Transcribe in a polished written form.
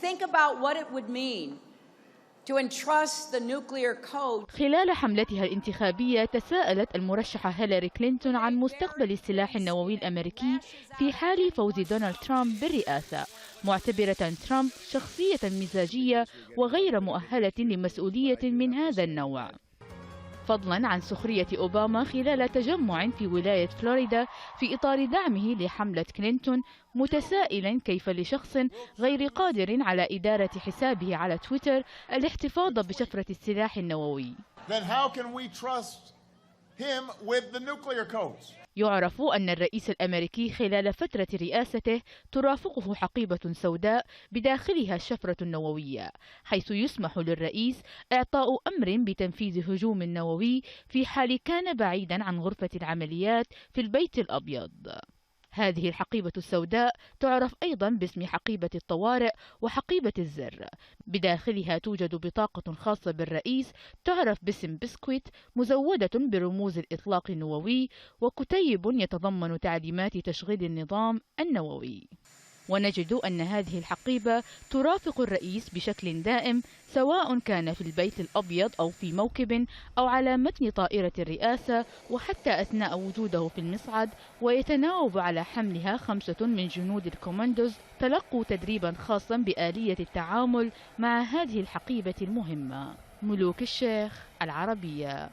Think about what it would mean to entrust the nuclear code. خلال حملتها الانتخابية تساءلت المرشحة هيلاري كلينتون عن مستقبل السلاح النووي الأمريكي في حال فوز دونالد ترامب بالرئاسة، معتبرة ترامب شخصية مزاجية وغير مؤهلة لمسؤولية من هذا النوع، فضلا عن سخرية أوباما خلال تجمع في ولاية فلوريدا في إطار دعمه لحملة كلينتون، متسائلا كيف لشخص غير قادر على إدارة حسابه على تويتر الاحتفاظ بشفرة السلاح النووي. يعرف أن الرئيس الأمريكي خلال فترة رئاسته ترافقه حقيبة سوداء بداخلها الشفرة النووية، حيث يسمح للرئيس إعطاء أمر بتنفيذ هجوم نووي في حال كان بعيدا عن غرفة العمليات في البيت الأبيض. هذه الحقيبة السوداء تعرف أيضا باسم حقيبة الطوارئ وحقيبة الزر، بداخلها توجد بطاقة خاصة بالرئيس تعرف باسم بسكويت مزودة برموز الإطلاق النووي، وكتيب يتضمن تعليمات تشغيل النظام النووي. ونجد أن هذه الحقيبة ترافق الرئيس بشكل دائم، سواء كان في البيت الأبيض أو في موكب أو على متن طائرة الرئاسة، وحتى أثناء وجوده في المصعد، ويتناوب على حملها 5 من جنود الكوماندوز تلقوا تدريبا خاصا بآلية التعامل مع هذه الحقيبة المهمة. ملوك الشيخ، العربية.